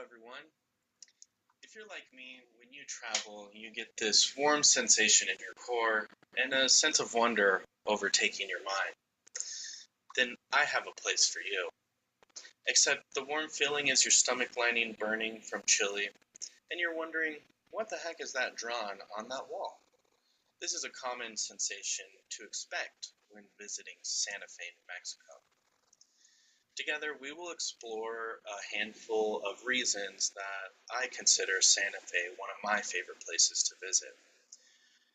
everyone. If you're like me, when you travel, you get this warm sensation in your core and a sense of wonder overtaking your mind. Then I have a place for you. Except the warm feeling is your stomach lining burning from chili, and you're wondering, what the heck is that drawn on that wall? This is a common sensation to expect when visiting Santa Fe, New Mexico. Together, we will explore a handful of reasons that I consider Santa Fe one of my favorite places to visit.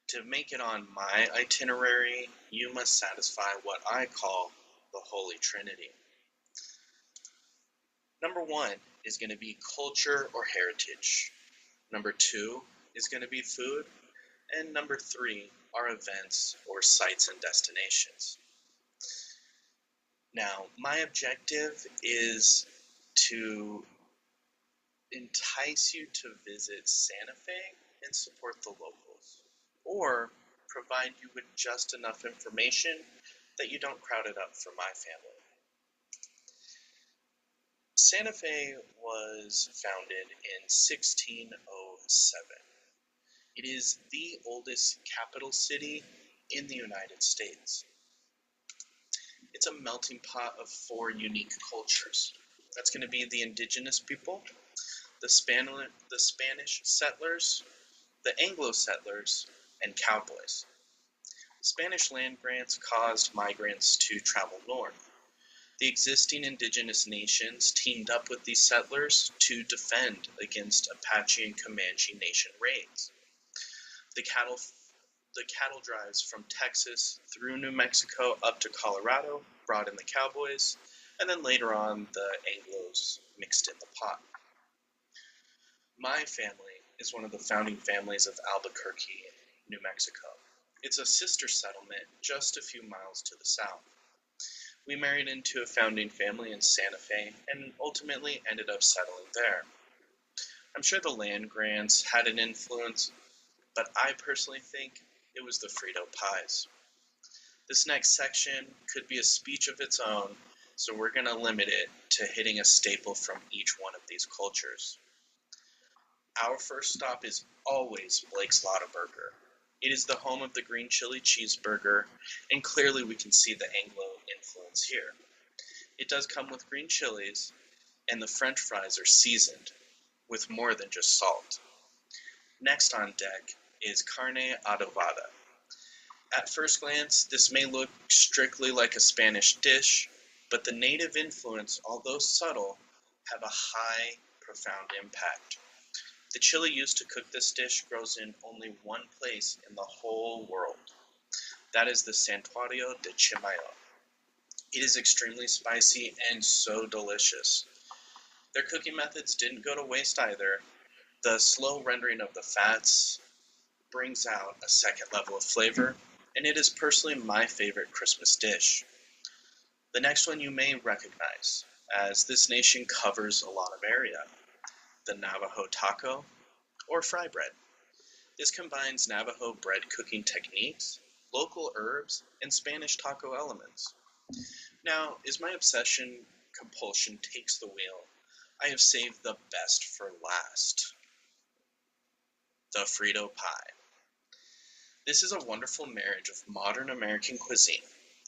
To make it on my itinerary, you must satisfy what I call the Holy Trinity. Number one is going to be culture or heritage. Number two is going to be food. And number three are events or sites and destinations. Now, my objective is to entice you to visit Santa Fe and support the locals, or provide you with just enough information that you don't crowd it up for my family. Santa Fe was founded in 1607. It is the oldest capital city in the United States. It's a melting pot of four unique cultures. That's going to be the indigenous people, the Spanish settlers, the Anglo settlers, and cowboys. Spanish land grants caused migrants to travel north. The existing indigenous nations teamed up with these settlers to defend against Apache and Comanche nation raids. The cattle drives from Texas through New Mexico up to Colorado brought in the cowboys, and then later on the Anglos mixed in the pot. My family is one of the founding families of Albuquerque, New Mexico. It's a sister settlement just a few miles to the south. We married into a founding family in Santa Fe and ultimately ended up settling there. I'm sure the land grants had an influence, but I personally think it was the Frito pies. This next section could be a speech of its own, so we're going to limit it to hitting a staple from each one of these cultures. Our first stop is always Blake's Lotaburger. It is the home of the green chili cheeseburger, and clearly we can see the Anglo influence here. It does come with green chilies, and the French fries are seasoned with more than just salt. Next on deck is carne adobada. At first glance, this may look strictly like a Spanish dish, but the native influence, although subtle, have a high, profound impact. The chili used to cook this dish grows in only one place in the whole world. That is the Santuario de Chimayo. It is extremely spicy and so delicious. Their cooking methods didn't go to waste either. The slow rendering of the fats brings out a second level of flavor, and it is personally my favorite Christmas dish. The next one you may recognize, as this nation covers a lot of area, the Navajo taco, or fry bread. This combines Navajo bread cooking techniques, local herbs, and Spanish taco elements. Now, as my obsession compulsion takes the wheel, I have saved the best for last. The Frito pie. This is a wonderful marriage of modern American cuisine,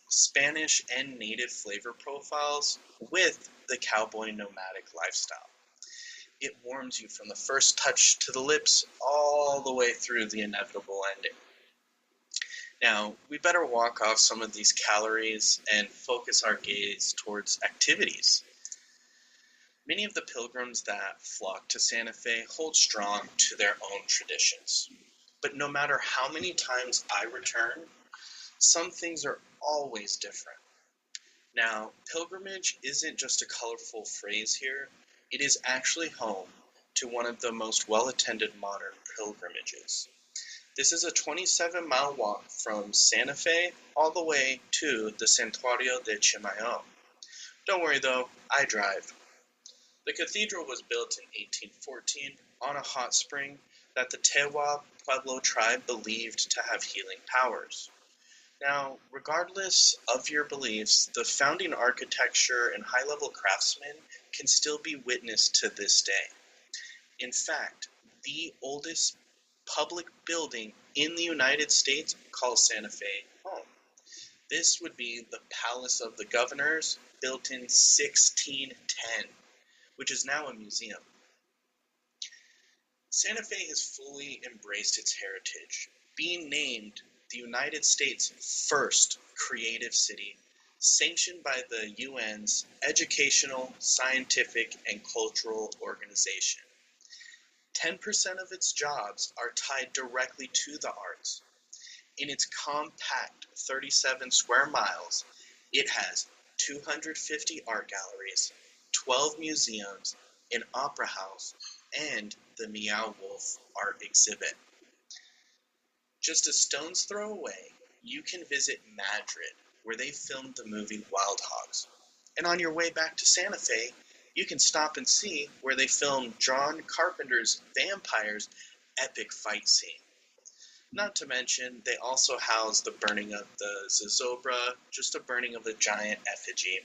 Spanish and native flavor profiles with the cowboy nomadic lifestyle. It warms you from the first touch to the lips all the way through the inevitable ending. Now, we better walk off some of these calories and focus our gaze towards activities. Many of the pilgrims that flock to Santa Fe hold strong to their own traditions. But no matter how many times I return, some things are always different. Now, pilgrimage isn't just a colorful phrase here, it is actually home to one of the most well-attended modern pilgrimages. This is a 27-mile walk from Santa Fe all the way to the Santuario de Chimayo. Don't worry though, I drive. The cathedral was built in 1814 on a hot spring that the Tewa Pueblo tribe believed to have healing powers. Now, regardless of your beliefs, the founding architecture and high-level craftsmen can still be witnessed to this day. In fact, the oldest public building in the United States calls Santa Fe home. This would be the Palace of the Governors, built in 1610, which is now a museum. Santa Fe has fully embraced its heritage, being named the United States' first creative city, sanctioned by the UN's Educational, Scientific, and Cultural Organization. 10% of its jobs are tied directly to the arts. In its compact 37 square miles, it has 250 art galleries, 12 museums, an opera house, and the Meow Wolf art exhibit. Just a stone's throw away, you can visit Madrid, where they filmed the movie Wild Hogs. And on your way back to Santa Fe, you can stop and see where they filmed John Carpenter's Vampires epic fight scene. Not to mention, they also house the burning of the Zozobra, just a burning of a giant effigy.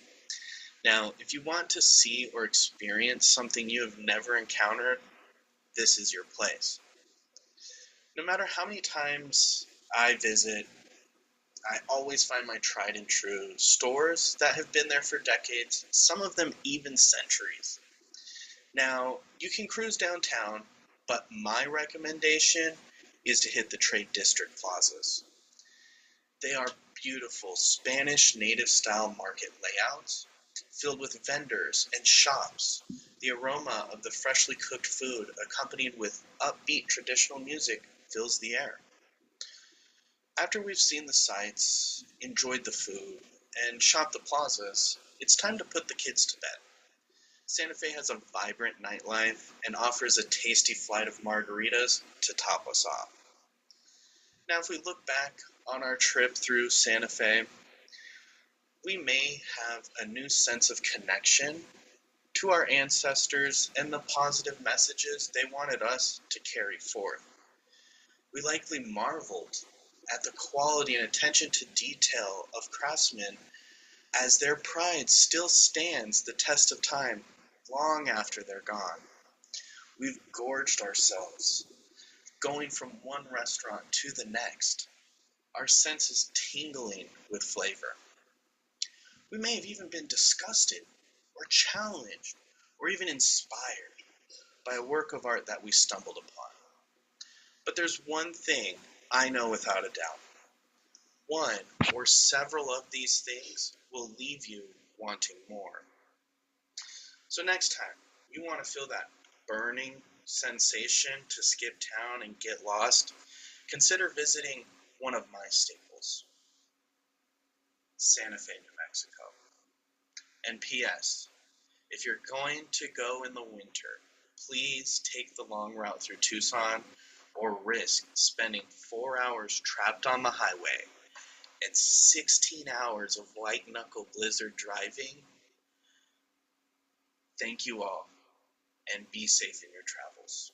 Now, if you want to see or experience something you have never encountered, this is your place. No matter how many times I visit, I always find my tried and true stores that have been there for decades, some of them even centuries. Now, you can cruise downtown, but my recommendation is to hit the Trade District plazas. They are beautiful Spanish native style market layouts filled with vendors and shops. The aroma of the freshly cooked food, accompanied with upbeat traditional music, fills the air. After we've seen the sights, enjoyed the food, and shopped the plazas, it's time to put the kids to bed. Santa Fe has a vibrant nightlife and offers a tasty flight of margaritas to top us off. Now, if we look back on our trip through Santa Fe, we may have a new sense of connection to our ancestors and the positive messages they wanted us to carry forth. We likely marveled at the quality and attention to detail of craftsmen as their pride still stands the test of time long after they're gone. We've gorged ourselves, going from one restaurant to the next, our senses tingling with flavor. We may have even been disgusted, or challenged, or even inspired by a work of art that we stumbled upon. But there's one thing I know without a doubt. One or several of these things will leave you wanting more. So next time you want to feel that burning sensation to skip town and get lost, consider visiting one of my staples, Santa Fe, New Mexico. And P.S. If you're going to go in the winter, please take the long route through Tucson or risk spending 4 hours trapped on the highway and 16 hours of white-knuckle blizzard driving. Thank you all, and be safe in your travels.